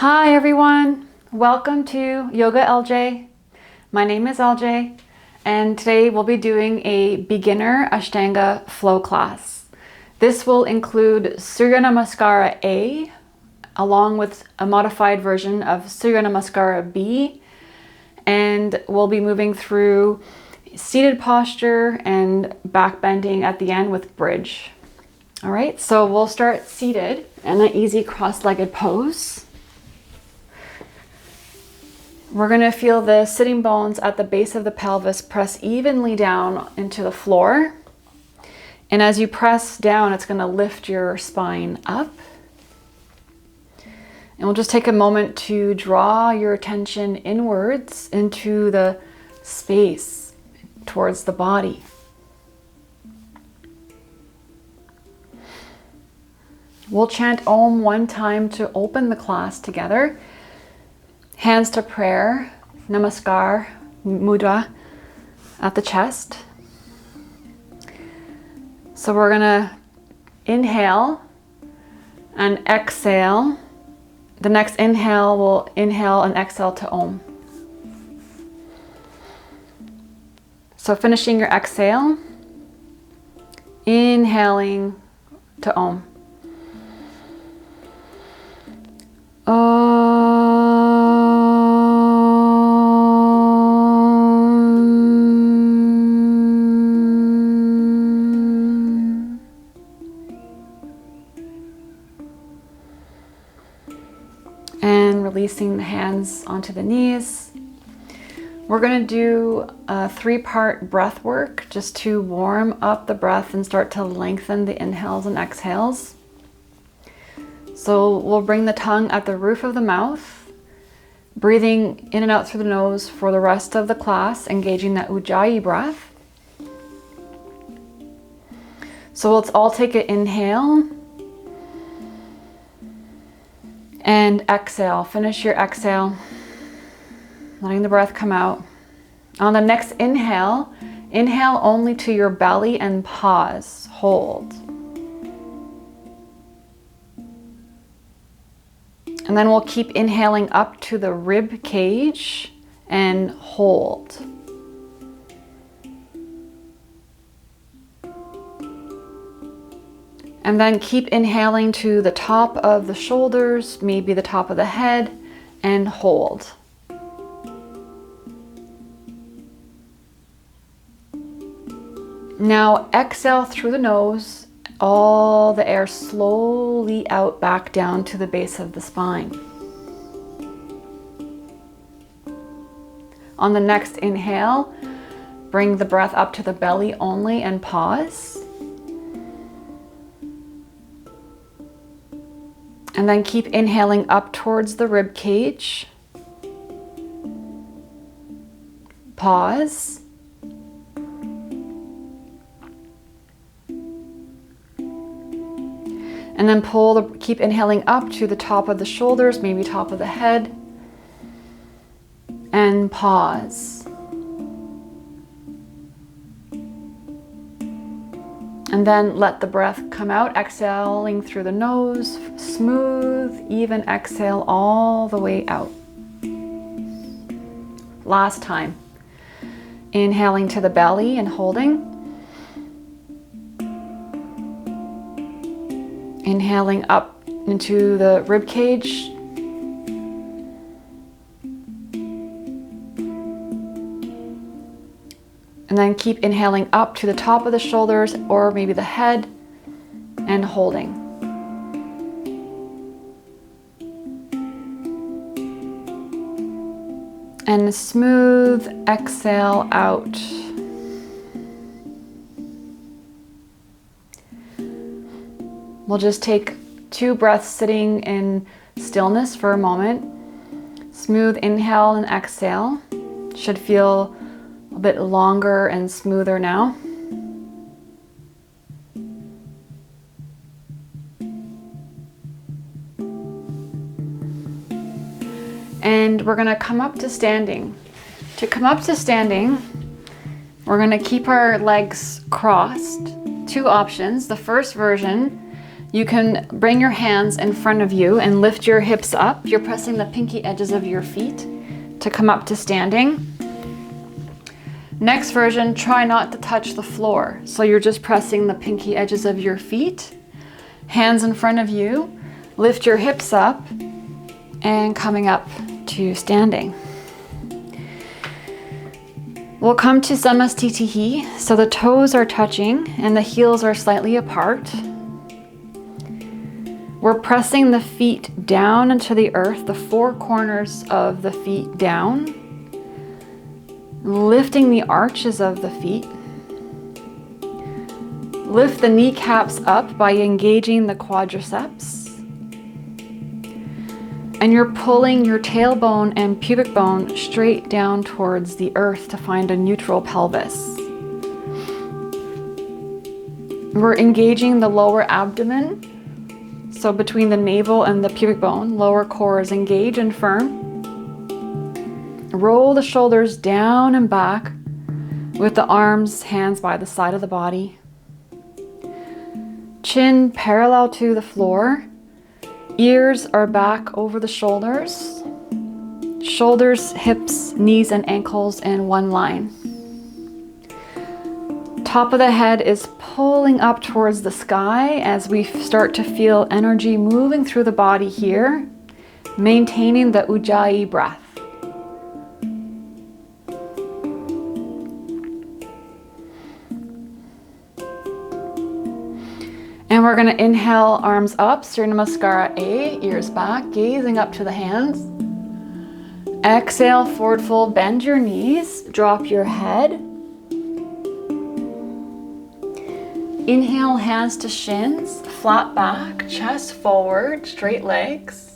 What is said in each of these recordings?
Hi everyone, welcome to Yoga LJ. My name is LJ and today we'll be doing a beginner Ashtanga flow class. This will include Surya Namaskara A along with a modified version of Surya Namaskara B, and we'll be moving through seated posture and back bending at the end with bridge. All right, so we'll start seated in an easy cross-legged pose. We're going to feel the sitting bones at the base of the pelvis press evenly down into the floor. And as you press down, it's going to lift your spine up. And we'll just take a moment to draw your attention inwards into the space towards the body. We'll chant Om one time to open the class together. Hands to prayer, Namaskar, Mudra at the chest. So we're gonna inhale and exhale. The next inhale, we'll inhale and exhale to Om. So finishing your exhale, inhaling to Om. And releasing the hands onto the knees. We're going to do a 3-part breath work just to warm up the breath and start to lengthen the inhales and exhales. So we'll bring the tongue at the roof of the mouth, breathing in and out through the nose for the rest of the class, engaging that Ujjayi breath. So let's all take an inhale and exhale. Finish your exhale, letting the breath come out. On the next inhale, inhale only to your belly and pause, hold. And then we'll keep inhaling up to the rib cage and hold. And then keep inhaling to the top of the shoulders, maybe the top of the head, and hold. Now exhale through the nose, all the air slowly out back down to the base of the spine. On the next inhale, bring the breath up to the belly only and pause. And then keep inhaling up towards the rib cage. Pause. And then keep inhaling up to the top of the shoulders, maybe top of the head. And pause. And then let the breath come out, exhaling through the nose, smooth, even exhale all the way out. Last time. Inhaling to the belly and holding. Inhaling up into the rib cage. And then keep inhaling up to the top of the shoulders or maybe the head and holding. And smooth exhale out. We'll just take 2 breaths sitting in stillness for a moment. Smooth inhale and exhale. Should feel a bit longer and smoother now. And we're going to come up to standing. To come up to standing, we're going to keep our legs crossed. 2 options. The first version, You can bring your hands in front of you and lift your hips up. You're pressing the pinky edges of your feet to come up to standing. Next version, try not to touch the floor. So you're just pressing the pinky edges of your feet, hands in front of you, lift your hips up, and coming up to standing. We'll come to Samastitihi. So the toes are touching and the heels are slightly apart. We're pressing the feet down into the earth, the four corners of the feet down, lifting the arches of the feet. Lift the kneecaps up by engaging the quadriceps. And you're pulling your tailbone and pubic bone straight down towards the earth to find a neutral pelvis. We're engaging the lower abdomen. So between the navel and the pubic bone, lower core is engaged and firm. Roll the shoulders down and back with the arms, hands by the side of the body. Chin parallel to the floor. Ears are back over the shoulders. Shoulders, hips, knees, and ankles in one line. Top of the head is pulling up towards the sky as we start to feel energy moving through the body here, maintaining the Ujjayi breath. And we're going to inhale, arms up, Surya Namaskara A, ears back, gazing up to the hands. Exhale, forward fold, bend your knees, drop your head. Inhale, hands to shins, flat back, chest forward, straight legs.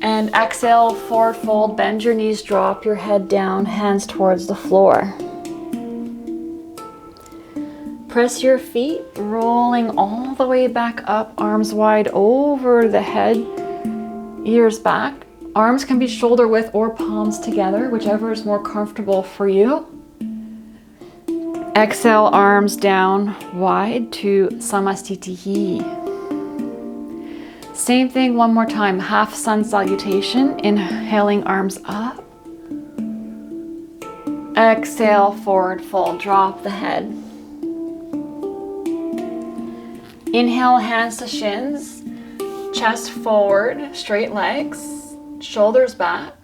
And exhale, forward fold, bend your knees, drop your head down, hands towards the floor. Press your feet, rolling all the way back up, arms wide over the head, ears back. Arms can be shoulder width or palms together, whichever is more comfortable for you. Exhale, arms down wide to Samastitihi. Same thing one more time, half sun salutation, inhaling arms up. Exhale, forward fold, drop the head. Inhale, hands to shins, chest forward, straight legs, shoulders back.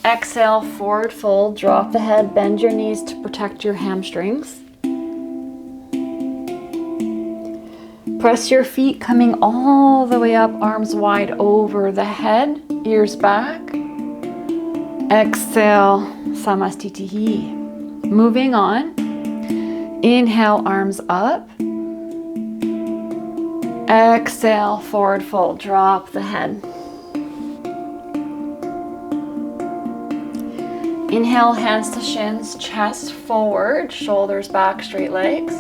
Exhale, forward fold, drop the head, bend your knees to protect your hamstrings. Press your feet coming all the way up, arms wide over the head, ears back. Exhale, Samastitihi. Moving on. Inhale, arms up. Exhale, forward fold, drop the head. Inhale, hands to shins, chest forward, shoulders back, straight legs.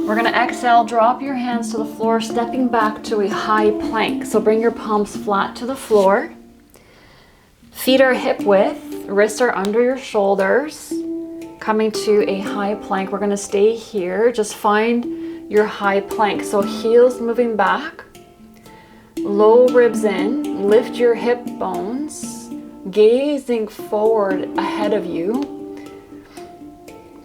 We're going to exhale, drop your hands to the floor, stepping back to a high plank. So bring your palms flat to the floor. Feet are hip width, wrists are under your shoulders. Coming to a high plank. We're going to stay here. Just find your high plank. So heels moving back. Low ribs in, lift your hip bones, gazing forward ahead of you,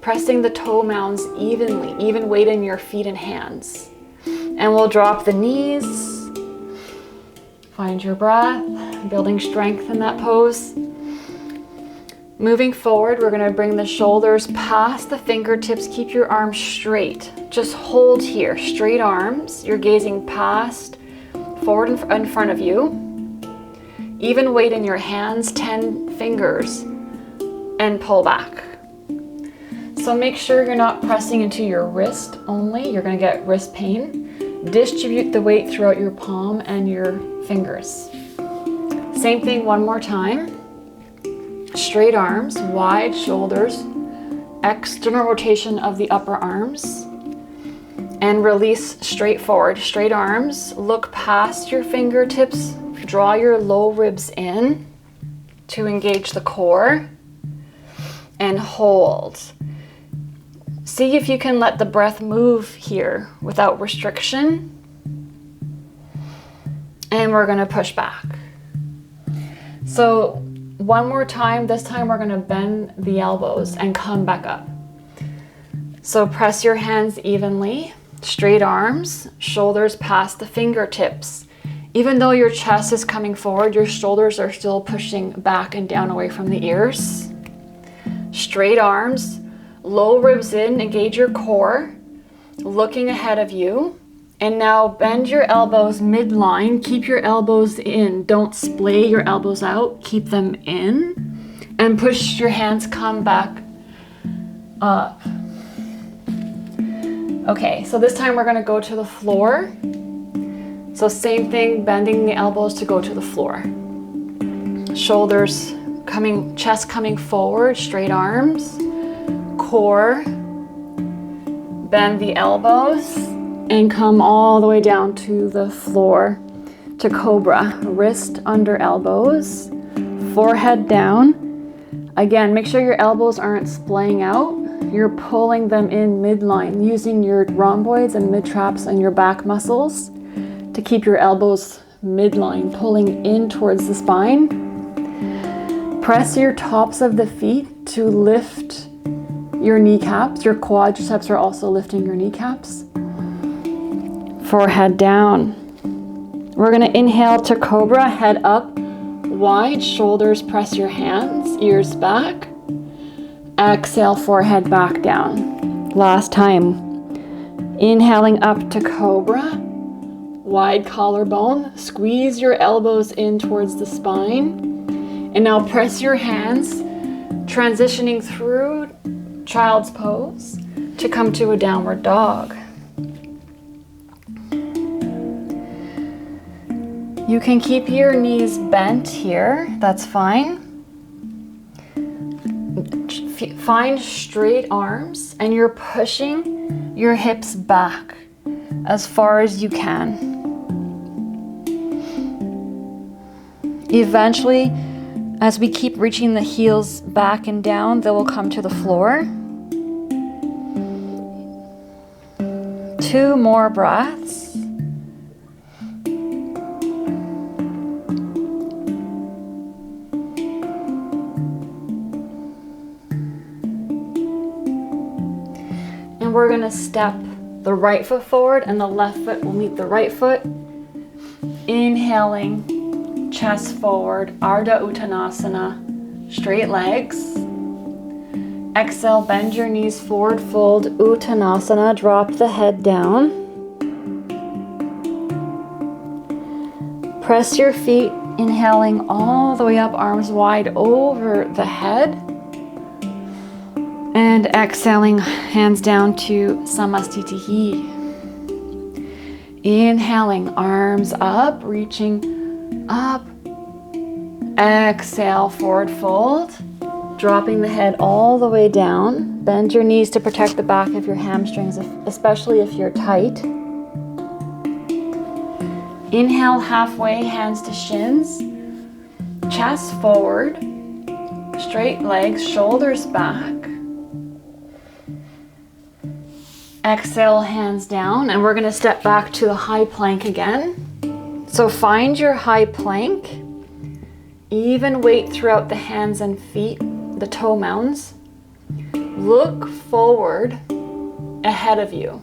pressing the toe mounds evenly, even weight in your feet and hands. And we'll drop the knees, find your breath, building strength in that pose. Moving forward, we're going to bring the shoulders past the fingertips, keep your arms straight. Just hold here, straight arms, you're gazing past forward in front of you. Even weight in your hands, 10 fingers, and pull back. So make sure you're not pressing into your wrist only. You're going to get wrist pain. Distribute the weight throughout your palm and your fingers. Same thing one more time. Straight arms, wide shoulders, external rotation of the upper arms. And release straight forward, straight arms, look past your fingertips, draw your low ribs in to engage the core. and hold. See if you can let the breath move here without restriction. And we're gonna push back. So one more time, this time we're gonna bend the elbows and come back up. So press your hands evenly, straight arms, shoulders past the fingertips. Even though your chest is coming forward, your shoulders are still pushing back and down away from the ears. Straight arms, low ribs in, engage your core, looking ahead of you. And now bend your elbows midline, keep your elbows in. Don't splay your elbows out, keep them in. And push your hands, come back up. Okay, so this time we're gonna go to the floor. So same thing, bending the elbows to go to the floor. Shoulders coming, chest coming forward, straight arms, core, bend the elbows, and come all the way down to the floor to cobra. Wrist under elbows, forehead down. Again, make sure your elbows aren't splaying out. You're pulling them in midline, using your rhomboids and mid-traps and your back muscles to keep your elbows midline, pulling in towards the spine. Press your tops of the feet to lift your kneecaps. Your quadriceps are also lifting your kneecaps. Forehead down. We're gonna inhale to cobra, head up, wide, shoulders press your hands, ears back. Exhale, forehead back down. Last time. Inhaling up to cobra, wide collarbone, squeeze your elbows in towards the spine. And now press your hands, transitioning through child's pose to come to a downward dog. You can keep your knees bent here, that's fine. Find straight arms and you're pushing your hips back as far as you can. Eventually, as we keep reaching the heels back and down, they will come to the floor. 2 more breaths. We're gonna step the right foot forward and the left foot will meet the right foot. Inhaling, chest forward, Ardha Uttanasana, straight legs. Exhale, bend your knees forward, fold Uttanasana, drop the head down. Press your feet, inhaling all the way up, arms wide over the head. And exhaling, hands down to Samastitihi. Inhaling, arms up, reaching up. Exhale, forward fold. Dropping the head all the way down. Bend your knees to protect the back of your hamstrings, especially if you're tight. Inhale, halfway, hands to shins. Chest forward. Straight legs, shoulders back. Exhale, hands down, and we're gonna step back to the high plank again. So find your high plank, even weight throughout the hands and feet, the toe mounds. Look forward ahead of you.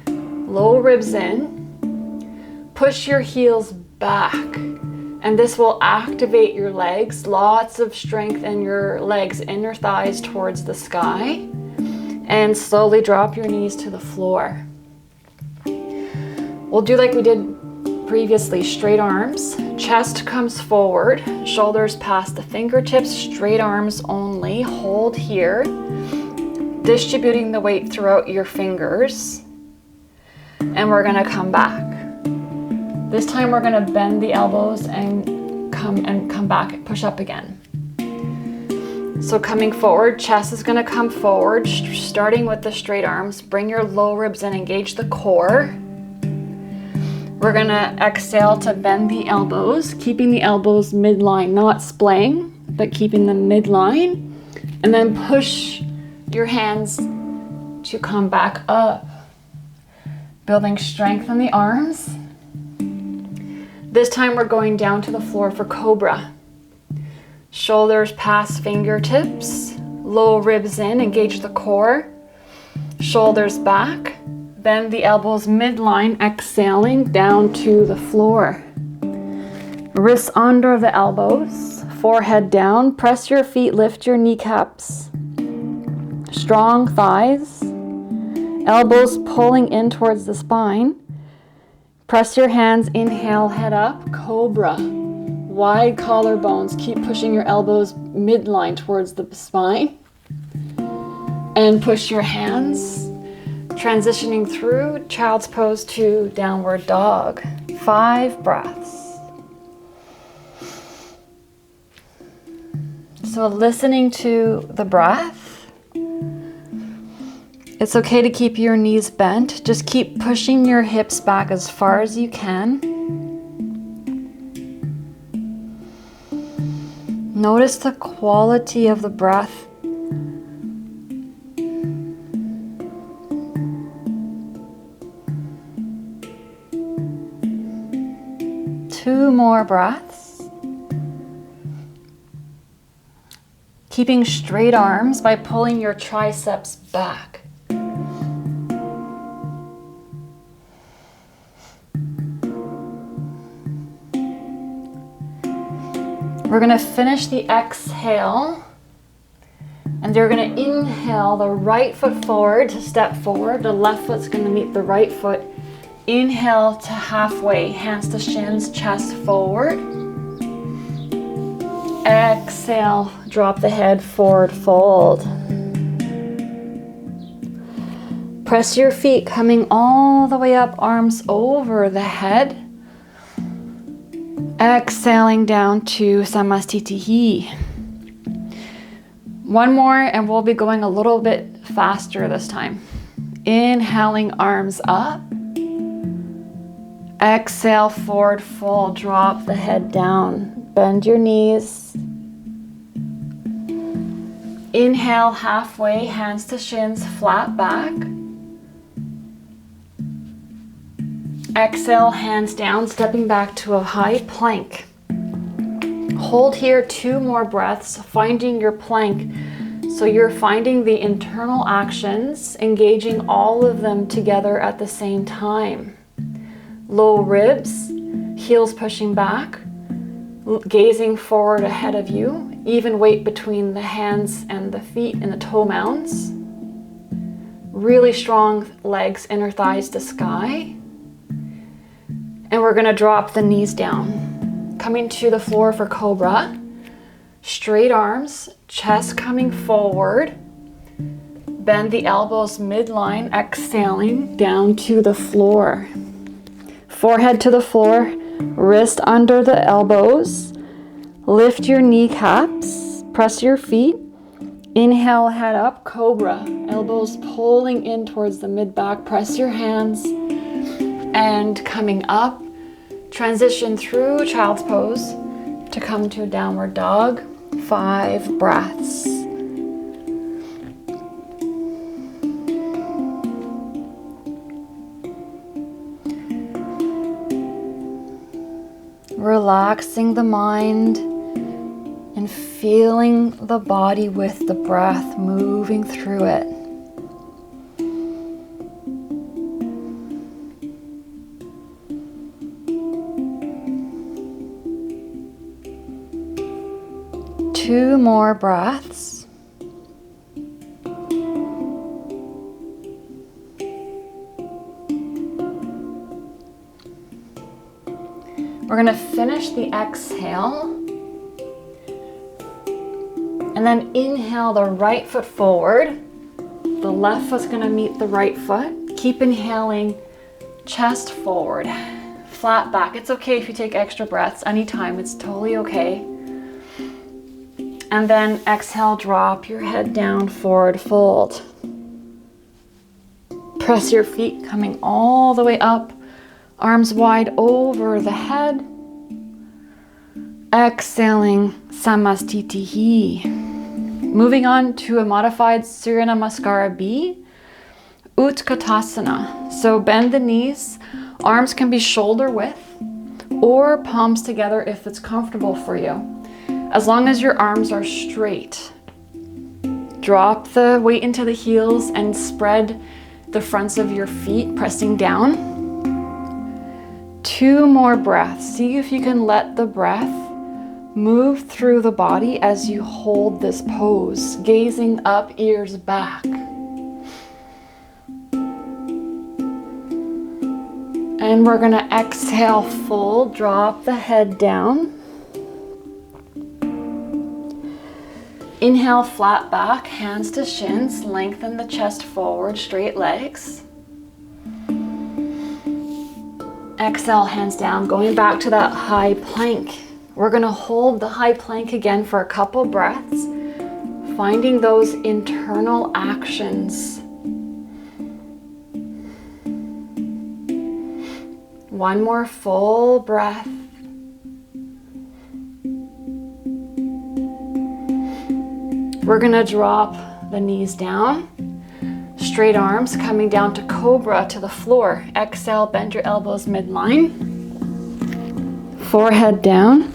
Low ribs in, push your heels back, and this will activate your legs. Lots of strength in your legs, inner thighs towards the sky. And slowly drop your knees to the floor. We'll do like we did previously, straight arms, chest comes forward, shoulders past the fingertips, straight arms only, hold here, distributing the weight throughout your fingers, and we're gonna come back. This time we're gonna bend the elbows and come back, push up again. So coming forward, chest is gonna come forward, starting with the straight arms. Bring your low ribs in, engage the core. We're gonna exhale to bend the elbows, keeping the elbows midline, not splaying, but keeping them midline. And then push your hands to come back up, building strength in the arms. This time we're going down to the floor for cobra. Shoulders past fingertips, low ribs in, engage the core. Shoulders back, bend the elbows midline, exhaling down to the floor. Wrists under the elbows, forehead down, press your feet, lift your kneecaps. Strong thighs, elbows pulling in towards the spine. Press your hands, inhale, head up, cobra. Wide collarbones, keep pushing your elbows midline towards the spine. And push your hands, transitioning through child's pose to downward dog. 5 breaths. So listening to the breath. It's okay to keep your knees bent. Just keep pushing your hips back as far as you can. Notice the quality of the breath. Two more breaths. Keeping straight arms by pulling your triceps back. We're going to finish the exhale, and you're going to inhale the right foot forward to step forward. The left foot's going to meet the right foot. Inhale to halfway, hands to shins, chest forward. Exhale, drop the head forward, fold. Press your feet coming all the way up, arms over the head. Exhaling down to Samastitihi. One more and we'll be going a little bit faster this time. Inhaling, arms up. Exhale, forward fold, drop the head down. Bend your knees. Inhale, halfway, hands to shins, flat back. Exhale, hands down, stepping back to a high plank. Hold here 2 more breaths, finding your plank. So you're finding the internal actions, engaging all of them together at the same time. Low ribs, heels pushing back, gazing forward ahead of you, even weight between the hands and the feet and the toe mounds. Really strong legs, inner thighs to sky. And we're gonna drop the knees down. Coming to the floor for cobra. Straight arms, chest coming forward. Bend the elbows midline, exhaling down to the floor. Forehead to the floor, wrist under the elbows. Lift your kneecaps, press your feet. Inhale, head up, cobra. Elbows pulling in towards the mid-back. Press your hands. And coming up, transition through child's pose to come to downward dog. 5 breaths. Relaxing the mind and feeling the body with the breath moving through it. Two more breaths. We're going to finish the exhale and then inhale the right foot forward. The left foot's going to meet the right foot. Keep inhaling, chest forward, flat back. It's okay if you take extra breaths anytime, it's totally okay. And then exhale, drop your head down, forward fold. Press your feet coming all the way up. Arms wide over the head. Exhaling, Samastitihi. Moving on to a modified Surya Namaskara B, Utkatasana. So bend the knees, arms can be shoulder width or palms together if it's comfortable for you, as long as your arms are straight. Drop the weight into the heels and spread the fronts of your feet, pressing down. 2 more breaths. See if you can let the breath move through the body as you hold this pose, gazing up, ears back. And we're gonna exhale, fold, drop the head down. Inhale, flat back, hands to shins, lengthen the chest forward, straight legs. Exhale, hands down, going back to that high plank. We're gonna hold the high plank again for a couple breaths, finding those internal actions. 1 more full breath. We're gonna drop the knees down, straight arms coming down to cobra to the floor. Exhale, bend your elbows midline. Forehead down,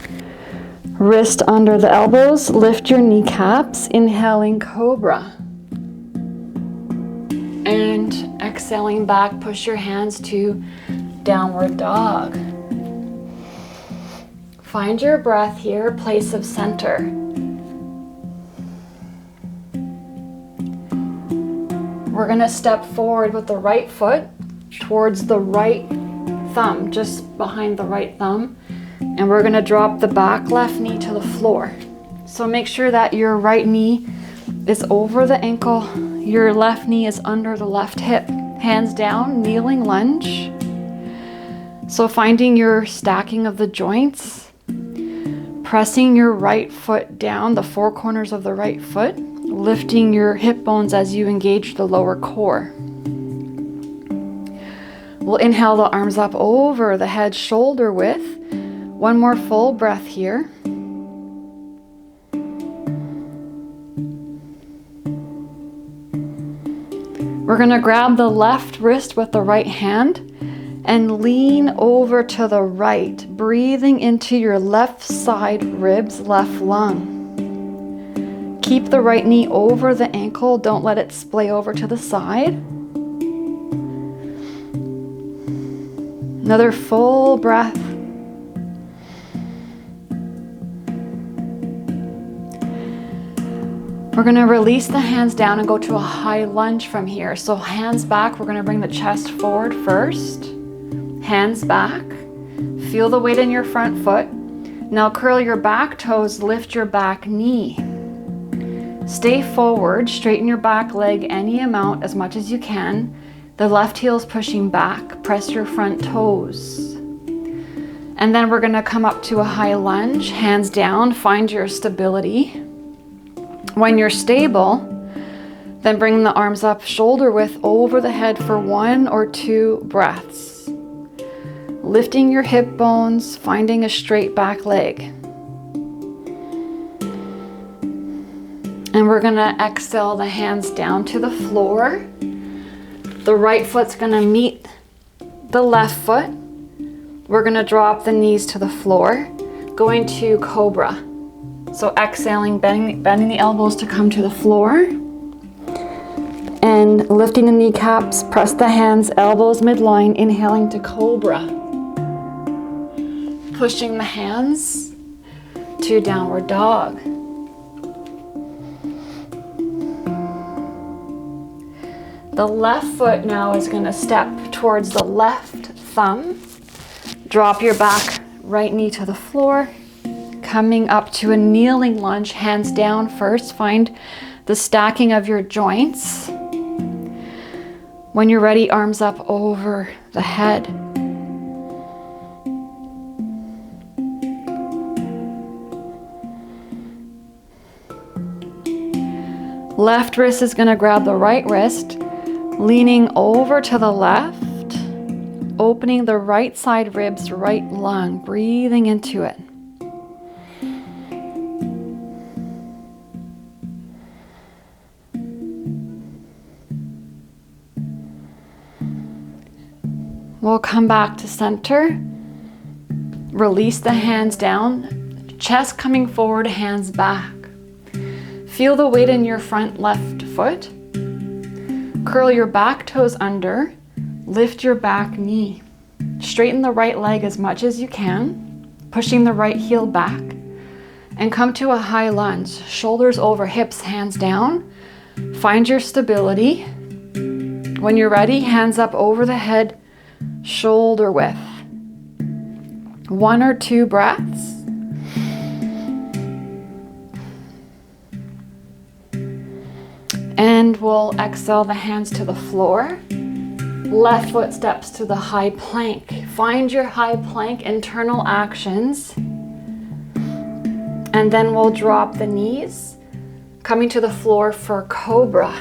wrist under the elbows, lift your kneecaps, inhaling cobra. And exhaling back, push your hands to downward dog. Find your breath here, place of center. We're gonna step forward with the right foot towards the right thumb, just behind the right thumb. And we're gonna drop the back left knee to the floor. So make sure that your right knee is over the ankle, your left knee is under the left hip. Hands down, kneeling lunge. So finding your stacking of the joints, pressing your right foot down, the 4 corners of the right foot, lifting your hip bones as you engage the lower core. We'll inhale the arms up over the head, shoulder width. 1 more full breath here. We're gonna grab the left wrist with the right hand and lean over to the right, breathing into your left side ribs, left lung. Keep the right knee over the ankle, don't let it splay over to the side. Another full breath. We're gonna release the hands down and go to a high lunge from here. So hands back, we're gonna bring the chest forward first. Hands back, feel the weight in your front foot. Now curl your back toes, lift your back knee. Stay forward, straighten your back leg any amount, as much as you can. The left heel's pushing back, press your front toes. And then we're gonna come up to a high lunge, hands down, find your stability. When you're stable, then bring the arms up shoulder width over the head for 1 or 2 breaths. Lifting your hip bones, finding a straight back leg. And we're gonna exhale the hands down to the floor. The right foot's gonna meet the left foot. We're gonna drop the knees to the floor, going to cobra. So exhaling, bending the elbows to come to the floor. And lifting the kneecaps, press the hands, elbows midline, inhaling to cobra. Pushing the hands to downward dog. The left foot now is going to step towards the left thumb. Drop your back right knee to the floor. Coming up to a kneeling lunge, hands down first. Find the stacking of your joints. When you're ready, arms up over the head. Left wrist is going to grab the right wrist, leaning over to the left, opening the right side ribs, right lung, breathing into it. We'll come back to center. Release the hands down, chest coming forward, hands back. Feel the weight in your front left foot. Curl your back toes under, lift your back knee. Straighten the right leg as much as you can, pushing the right heel back, and come to a high lunge. Shoulders over hips, hands down. Find your stability. When you're ready, hands up over the head, shoulder width. 1 or 2 breaths. And we'll exhale the hands to the floor. Left foot steps to the high plank. Find your high plank internal actions. And then we'll drop the knees, coming to the floor for cobra.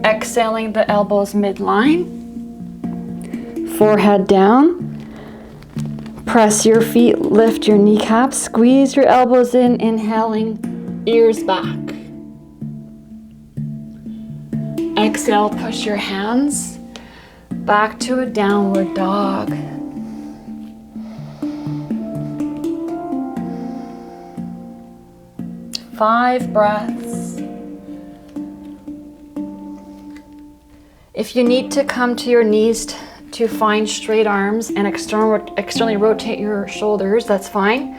Exhaling the elbows midline. Forehead down. Press your feet, lift your kneecaps, squeeze your elbows in, inhaling, ears back. Exhale, push your hands back to a downward dog. Five breaths. If you need to come to your knees to find straight arms and externally rotate your shoulders, that's fine.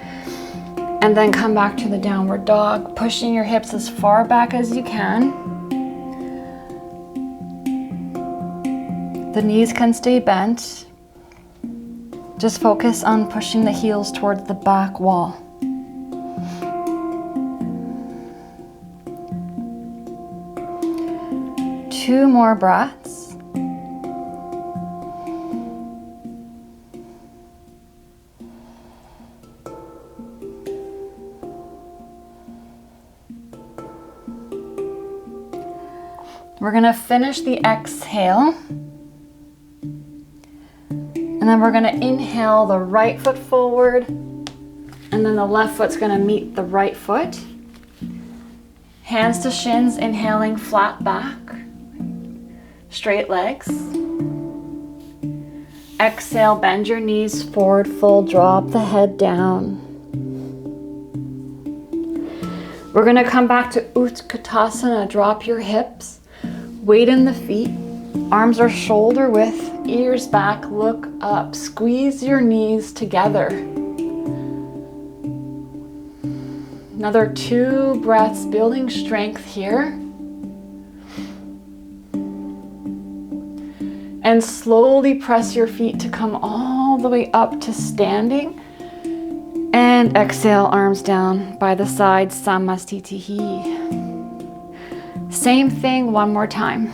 And then come back to the downward dog, pushing your hips as far back as you can. The knees can stay bent. Just focus on pushing the heels towards the back wall. Two more breaths. We're going to finish the exhale. And then we're going to inhale the right foot forward. And then the left foot's going to meet the right foot. Hands to shins, inhaling, flat back. Straight legs. Exhale, bend your knees forward, full drop the head down. We're going to come back to Utkatasana. Drop your hips. Weight in the feet, arms are shoulder width, ears back, look up, squeeze your knees together. Another 2 breaths, building strength here. And slowly press your feet to come all the way up to standing. And exhale, arms down by the side, Samastitihi. Same thing one more time.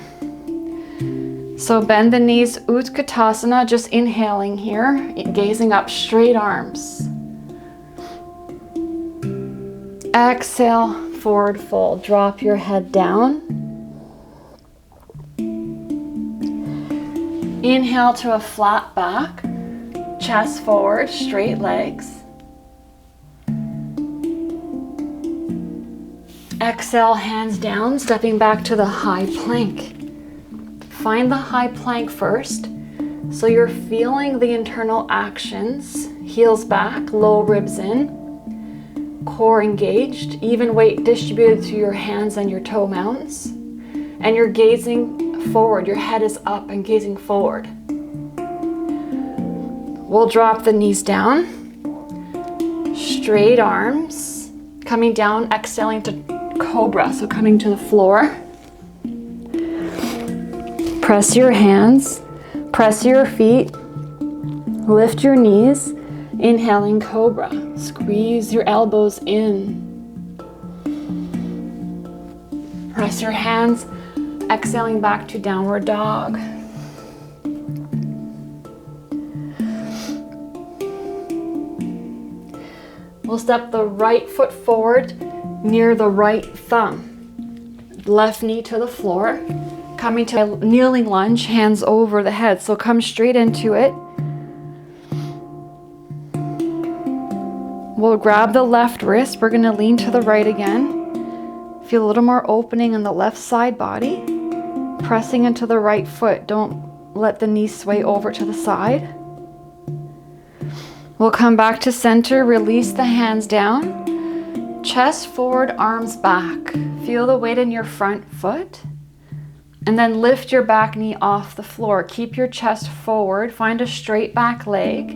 So bend the knees, Utkatasana, just inhaling here, gazing up, straight arms. Exhale, forward fold, drop your head down. Inhale to a flat back, chest forward, straight legs. Exhale, hands down, stepping back to the high plank. Find the high plank first, so you're feeling the internal actions. Heels back, low ribs in, core engaged, even weight distributed through your hands and your toe mounts. And you're gazing forward, your head is up and gazing forward. We'll drop the knees down, straight arms, coming down, exhaling to cobra, so coming to the floor. Press your hands, press your feet, lift your knees, inhaling cobra. Squeeze your elbows in. Press your hands, exhaling back to downward dog. We'll step the right foot forward near the right thumb. Left knee to the floor. Coming to a kneeling lunge, hands over the head. So come straight into it. We'll grab the left wrist. We're going to lean to the right again. Feel a little more opening in the left side body. Pressing into the right foot. Don't let the knees sway over to the side. We'll come back to center, release the hands down, chest forward, arms back. Feel the weight in your front foot. And then lift your back knee off the floor. Keep your chest forward, find a straight back leg.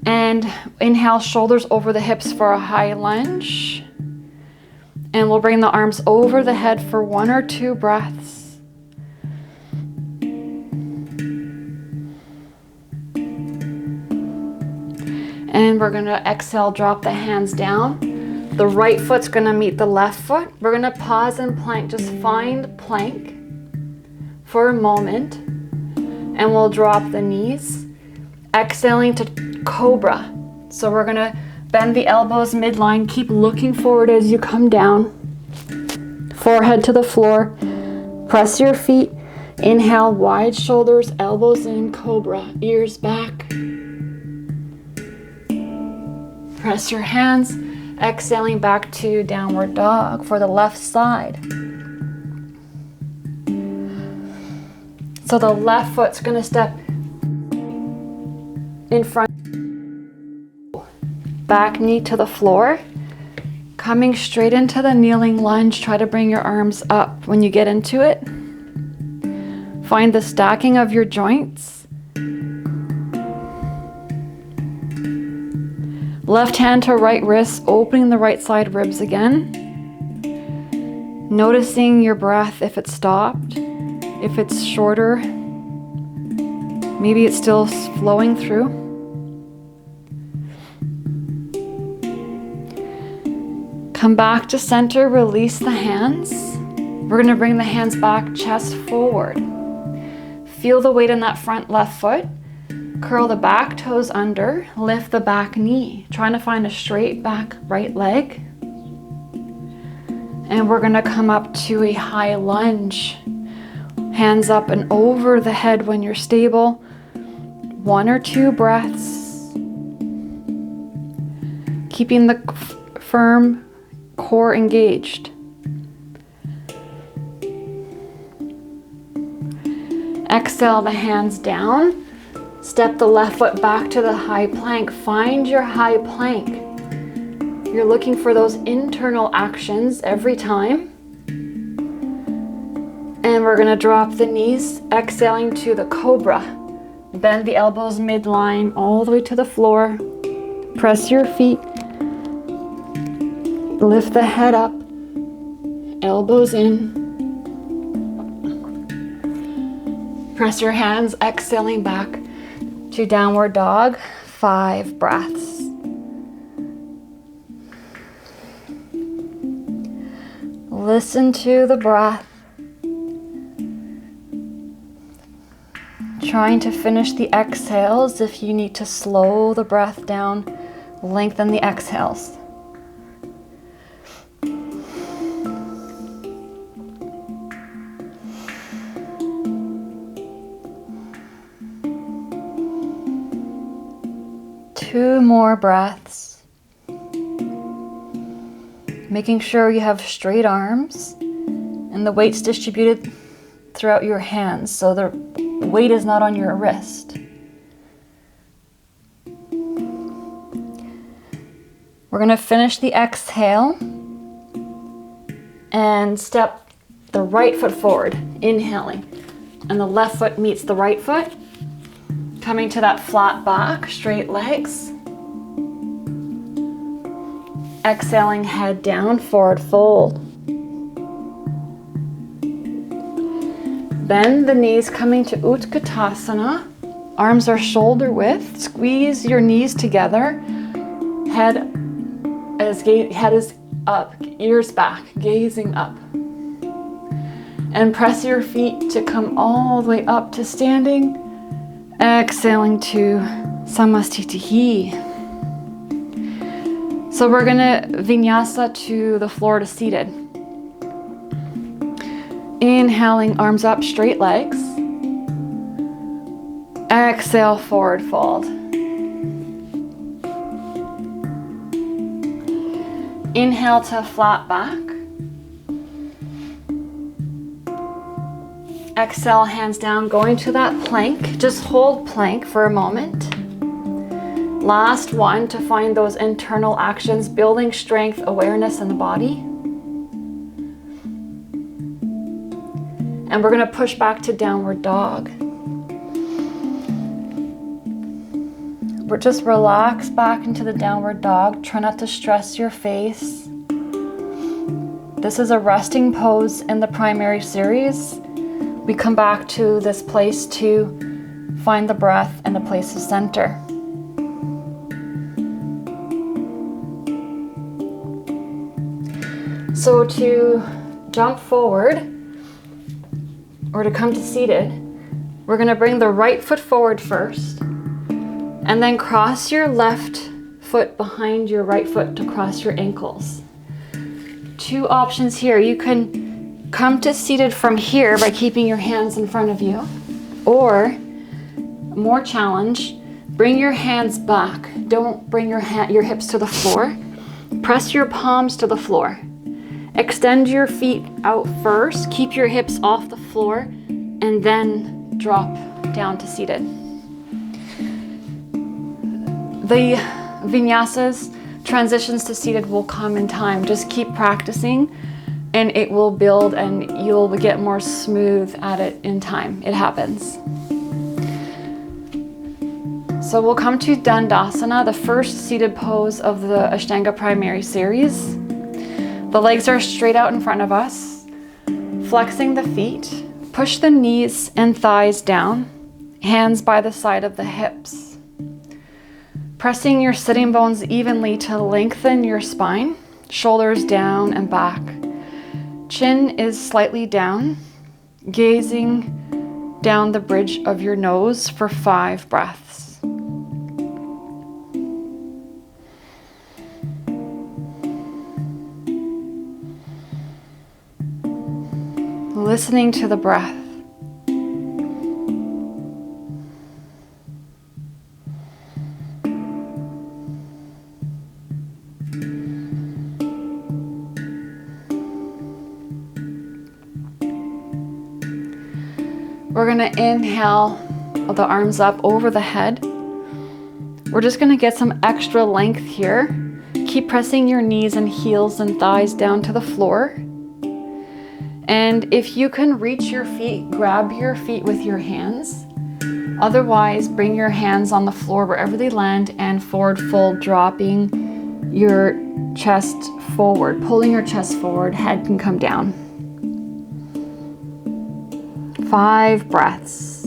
And inhale, shoulders over the hips for a high lunge. And we'll bring the arms over the head for 1 or 2 breaths. And we're gonna exhale, drop the hands down. The right foot's gonna meet the left foot. We're gonna pause and plank, just find plank for a moment. And we'll drop the knees. Exhaling to cobra. So we're gonna bend the elbows midline, keep looking forward as you come down. Forehead to the floor, press your feet. Inhale, wide shoulders, elbows in, cobra, ears back. Press your hands. Exhaling back to downward dog for the left side. So the left foot's gonna step in front. Back knee to the floor. Coming straight into the kneeling lunge. Try to bring your arms up when you get into it. Find the stacking of your joints. Left hand to right wrist, opening the right side ribs again. Noticing your breath, if it's stopped, if it's shorter, maybe it's still flowing through. Come back to center, release the hands. We're gonna bring the hands back, chest forward. Feel the weight in that front left foot. Curl the back toes under, lift the back knee, trying to find a straight back right leg. And we're gonna come up to a high lunge. Hands up and over the head when you're stable. 1 or 2 breaths. Keeping the firm core engaged. Exhale the hands down. Step the left foot back to the high plank. Find your high plank. You're looking for those internal actions every time. And we're gonna drop the knees, exhaling to the cobra. Bend the elbows midline all the way to the floor. Press your feet. Lift the head up. Elbows in. Press your hands, exhaling back to downward dog, 5 breaths. Listen to the breath. Trying to finish the exhales. If you need to slow the breath down, lengthen the exhales. Two more breaths. Making sure you have straight arms and the weight's distributed throughout your hands so the weight is not on your wrist. We're going to finish the exhale and step the right foot forward, inhaling, and the left foot meets the right foot. Coming to that flat back, straight legs. Exhaling, head down, forward fold. Bend the knees, coming to Utkatasana. Arms are shoulder width. Squeeze your knees together. Head is up, ears back, gazing up. And press your feet to come all the way up to standing. Exhaling to Samastitihi. So we're gonna vinyasa to the floor to seated. Inhaling, arms up, straight legs. Exhale, forward fold. Inhale to flat back. Exhale, hands down, going to that plank. Just hold plank for a moment. Last one to find those internal actions, building strength, awareness in the body. And we're going to push back to downward dog. We're just relax back into the downward dog. Try not to stress your face. This is a resting pose in the primary series. We come back to this place to find the breath and a place of center. So to jump forward, or to come to seated, we're going to bring the right foot forward first, and then cross your left foot behind your right foot to cross your ankles. Two options here. You can come to seated from here by keeping your hands in front of you, or more challenge, bring your hands back. Don't bring your hips to the floor. Press your palms to the floor. Extend your feet out first, keep your hips off the floor, and then drop down to seated. The vinyasas, transitions to seated, will come in time. Just keep practicing and it will build and you'll get more smooth at it in time. It happens. So we'll come to Dandasana, the first seated pose of the Ashtanga primary series. The legs are straight out in front of us, flexing the feet. Push the knees and thighs down, hands by the side of the hips. Pressing your sitting bones evenly to lengthen your spine, shoulders down and back. Chin is slightly down, gazing down the bridge of your nose for 5 breaths. Listening to the breath. We're going to inhale the arms up over the head. We're just going to get some extra length here. Keep pressing your knees and heels and thighs down to the floor. And if you can reach your feet, grab your feet with your hands. Otherwise, bring your hands on the floor wherever they land and forward fold, dropping your chest forward, pulling your chest forward, head can come down. 5 breaths.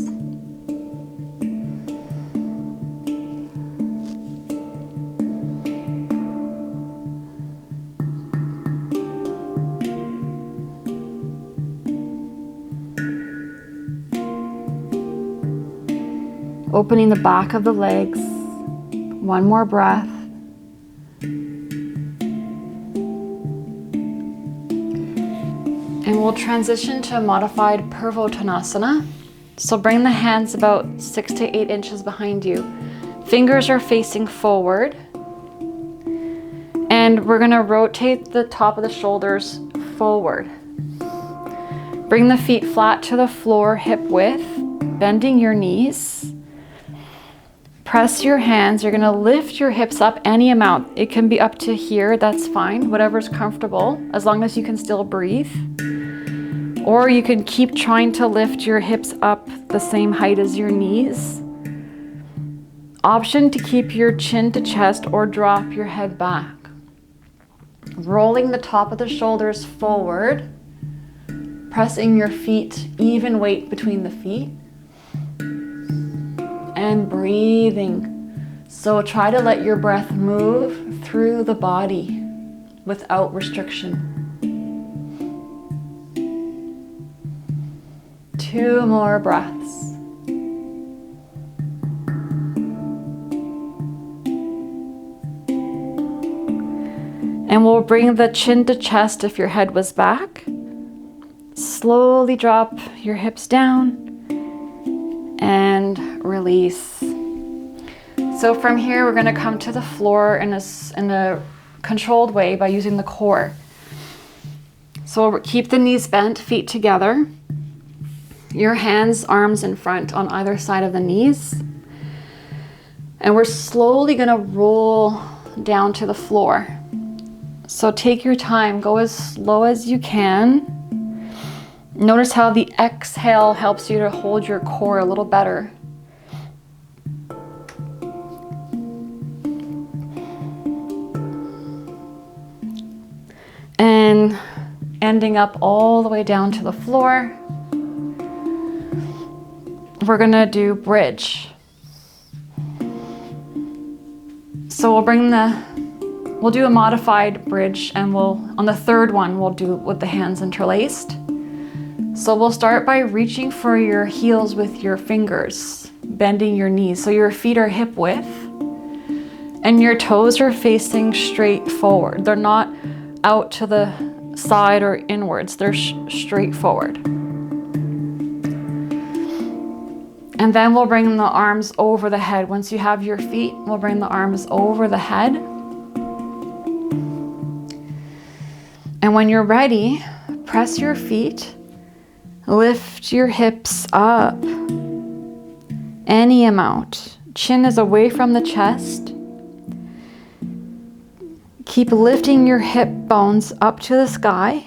Opening the back of the legs. 1 more breath. And we'll transition to a modified Purvottanasana. So bring the hands about 6 to 8 inches behind you. Fingers are facing forward. And we're going to rotate the top of the shoulders forward. Bring the feet flat to the floor, hip width, bending your knees. Press your hands. You're going to lift your hips up any amount. It can be up to here, that's fine, whatever's comfortable, as long as you can still breathe. Or you can keep trying to lift your hips up the same height as your knees. Option to keep your chin to chest or drop your head back. Rolling the top of the shoulders forward, pressing your feet, even weight between the feet. And breathing. So try to let your breath move through the body without restriction. 2 more breaths. And we'll bring the chin to chest if your head was back. Slowly drop your hips down. And release. So from here, we're going to come to the floor in a controlled way by using the core. So we'll keep the knees bent, feet together. your hands, arms in front on either side of the knees. And we're slowly gonna roll down to the floor. So take your time, go as slow as you can. Notice how the exhale helps you to hold your core a little better. And ending up all the way down to the floor. We're gonna do bridge. So we'll do a modified bridge, and on the third one, we'll do it with the hands interlaced. So we'll start by reaching for your heels with your fingers, bending your knees. So your feet are hip width and your toes are facing straight forward. They're not out to the side or inwards, they're straight forward. And then we'll bring the arms over the head. Once you have your feet, we'll bring the arms over the head. And when you're ready, press your feet, lift your hips up, any amount. Chin is away from the chest. Keep lifting your hip bones up to the sky.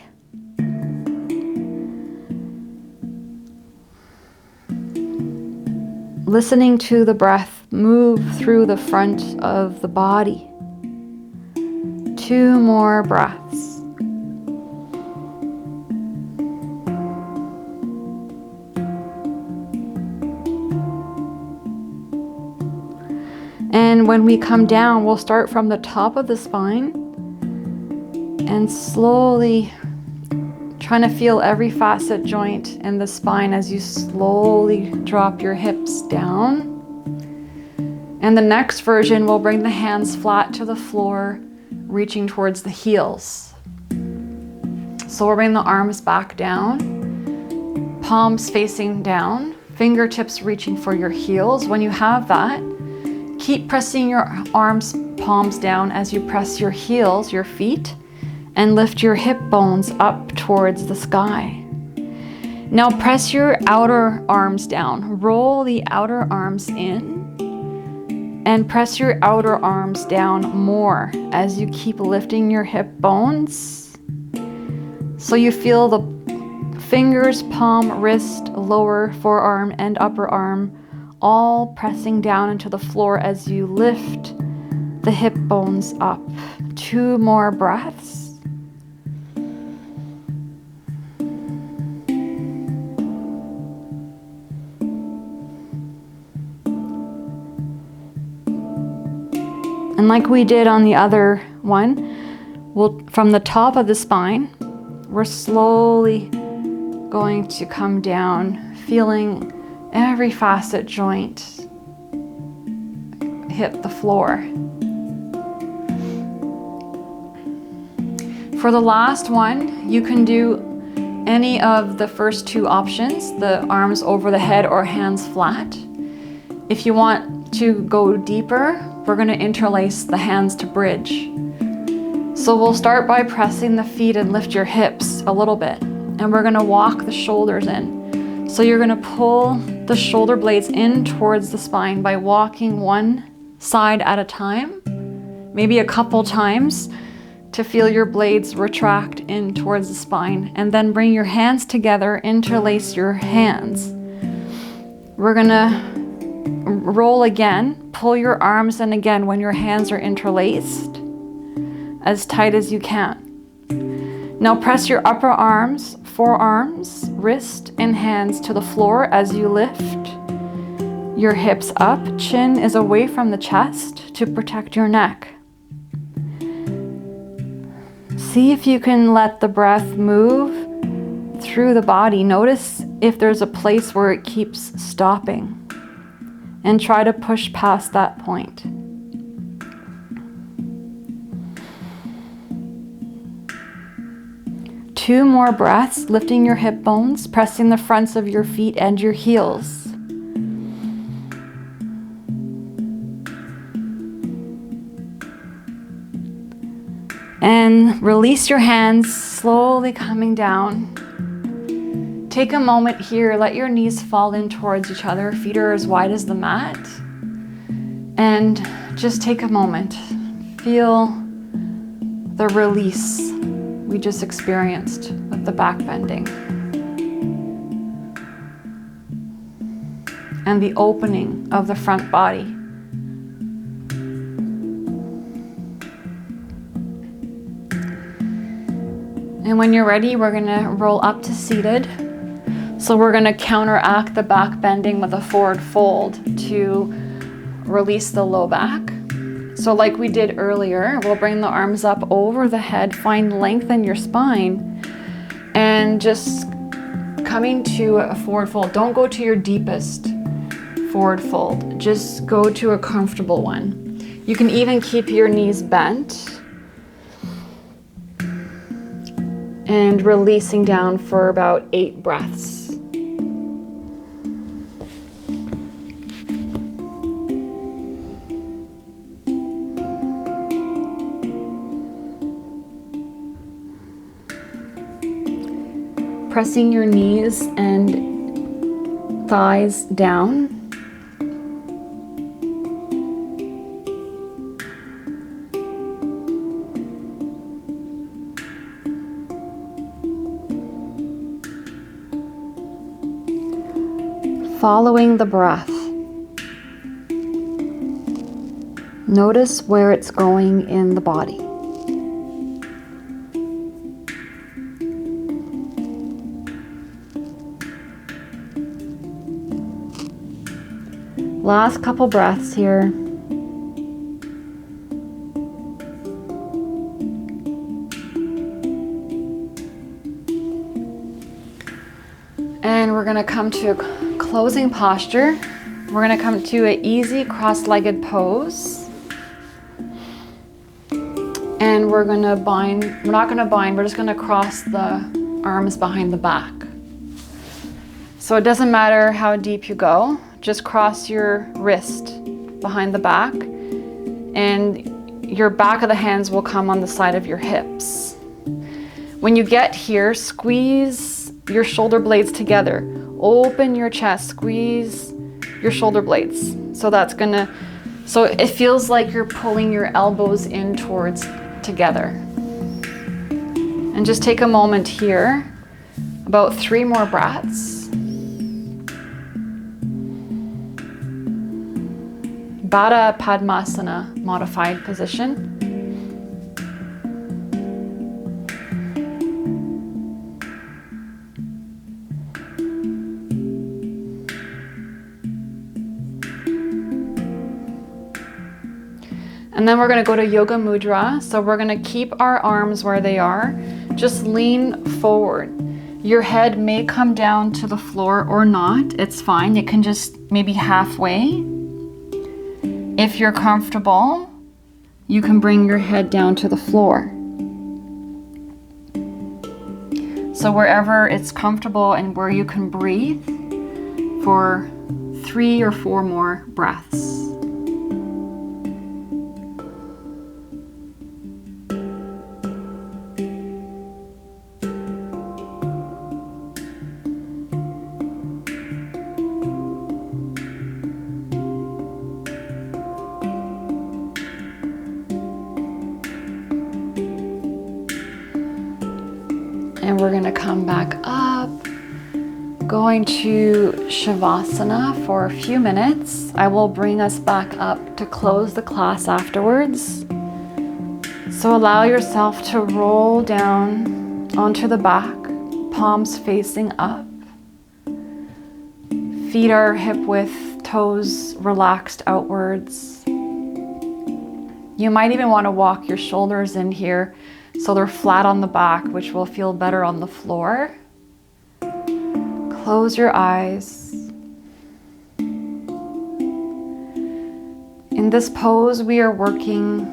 Listening to the breath move through the front of the body. 2 more breaths. And when we come down, we'll start from the top of the spine and slowly trying to feel every facet joint in the spine as you slowly drop your hips down. And the next version, we'll bring the hands flat to the floor, reaching towards the heels. So we'll bring the arms back down, palms facing down, fingertips reaching for your heels. When you have that, keep pressing your arms, palms down as you press your heels, your feet, and lift your hip bones up towards the sky. Now press your outer arms down. Roll the outer arms in and press your outer arms down more as you keep lifting your hip bones. So you feel the fingers, palm, wrist, lower forearm, and upper arm all pressing down into the floor as you lift the hip bones up. 2 more breaths. And like we did on the other one, from the top of the spine, we're slowly going to come down, feeling every facet joint hit the floor. For the last one, you can do any of the first 2 options, the arms over the head or hands flat. If you want to go deeper, we're going to interlace the hands to bridge. So we'll start by pressing the feet and lift your hips a little bit. And we're going to walk the shoulders in. So you're going to pull the shoulder blades in towards the spine by walking one side at a time, maybe a couple times, to feel your blades retract in towards the spine. And then bring your hands together, interlace your hands. We're going to roll again, pull your arms in again when your hands are interlaced, as tight as you can. Now press your upper arms, forearms, wrist, and hands to the floor as you lift your hips up. Chin is away from the chest to protect your neck. See if you can let the breath move through the body. Notice if there's a place where it keeps stopping, and try to push past that point. Two more breaths, lifting your hip bones, pressing the fronts of your feet and your heels. And release your hands, slowly coming down Take a moment here, let your knees fall in towards each other, feet are as wide as the mat. And just take a moment. Feel the release we just experienced with the back bending. And the opening of the front body. And when you're ready, we're gonna roll up to seated. So we're gonna counteract the back bending with a forward fold to release the low back. So like we did earlier, we'll bring the arms up over the head, find length in your spine, and just coming to a forward fold. Don't go to your deepest forward fold. Just go to a comfortable one. You can even keep your knees bent and releasing down for about 8 breaths. Pressing your knees and thighs down. Following the breath. Notice where it's going in the body. Last couple breaths here. And we're going to come to a closing posture. We're going to come to an easy cross-legged pose. And we're going to bind, we're not going to bind, we're just going to cross the arms behind the back. So it doesn't matter how deep you go. Just cross your wrist behind the back and your back of the hands will come on the side of your hips. When you get here, squeeze your shoulder blades together. Open your chest, squeeze your shoulder blades. So it feels like you're pulling your elbows in towards together. And just take a moment here, about 3 more breaths. Baddha Padmasana, modified position. And then we're going to go to Yoga Mudra. So we're going to keep our arms where they are. Just lean forward. Your head may come down to the floor or not. It's fine. It can just maybe halfway. If you're comfortable, you can bring your head down to the floor. So wherever it's comfortable and where you can breathe for 3 or 4 more breaths. And we're going to come back up, going to Shavasana for a few minutes. I will bring us back up to close the class afterwards. So allow yourself to roll down onto the back, palms facing up. Feet are hip width, toes relaxed outwards. You might even want to walk your shoulders in here so they're flat on the back, which will feel better on the floor. Close your eyes. In this pose, we are working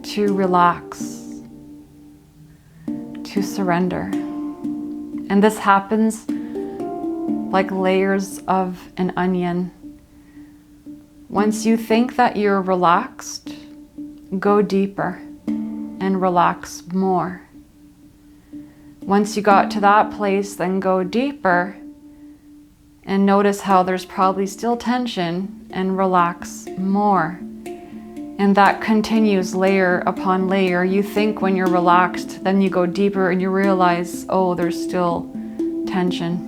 to relax, to surrender. And this happens like layers of an onion. Once you think that you're relaxed, go deeper and relax more. Once you got to that place, then go deeper and notice how there's probably still tension, and relax more. And that continues layer upon layer. You think when you're relaxed, then you go deeper and you realize, oh, there's still tension.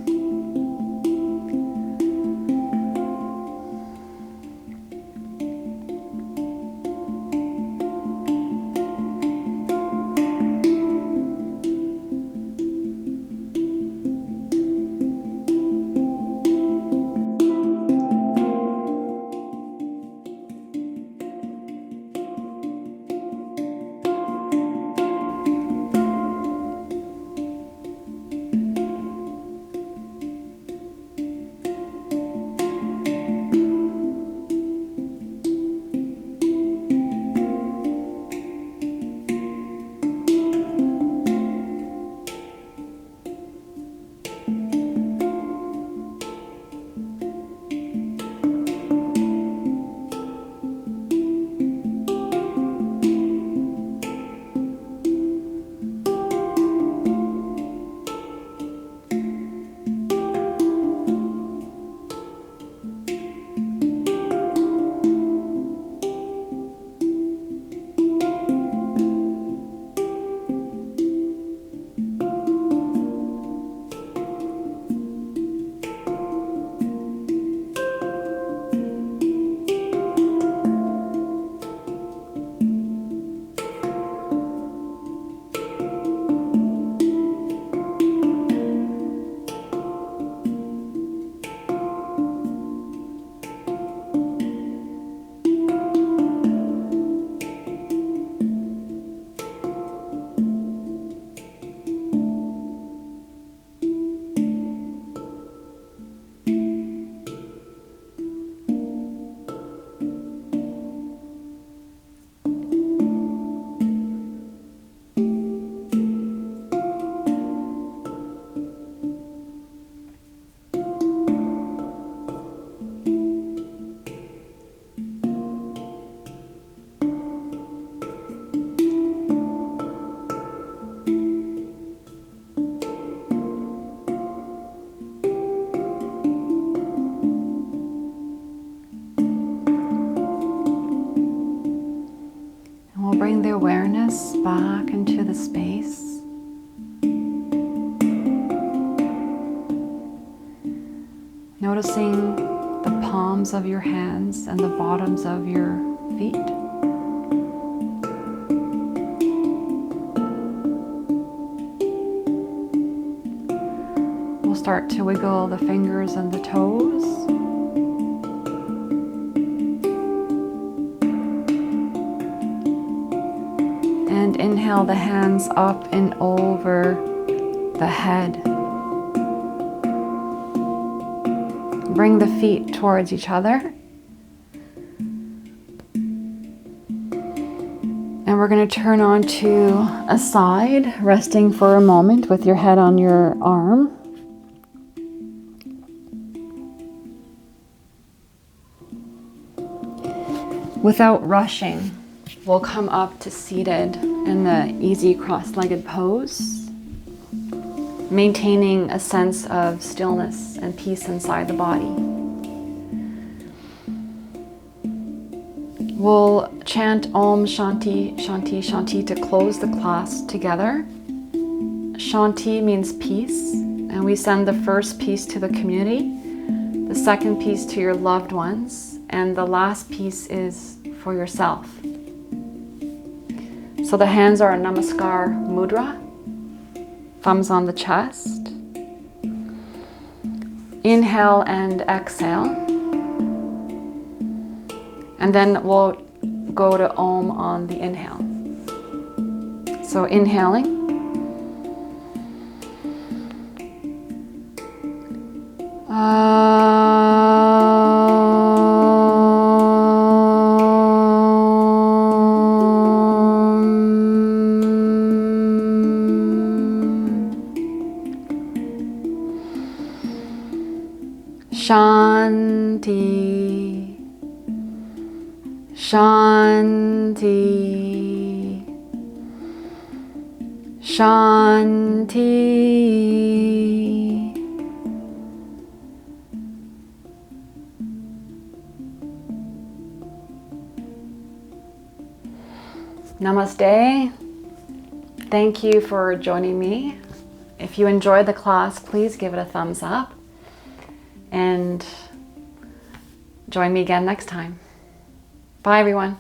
Bring the awareness back into the space. Noticing the palms of your hands and the bottoms of your feet. We'll start to wiggle the fingers and the toes. And inhale the hands up and over the head. Bring the feet towards each other. And we're going to turn onto a side, resting for a moment with your head on your arm. Without rushing, we'll come up to seated in the easy cross-legged pose, maintaining a sense of stillness and peace inside the body. We'll chant Om Shanti, Shanti, Shanti to close the class together. Shanti means peace, and we send the first piece to the community, the second piece to your loved ones, and the last piece is for yourself. So the hands are a Namaskar mudra, thumbs on the chest. Inhale and exhale. And then we'll go to Om on the inhale. So inhaling. Shanti, Shanti, Shanti. Namaste. Thank you for joining me. If you enjoyed the class, please give it a thumbs up and join me again next time. Bye, everyone.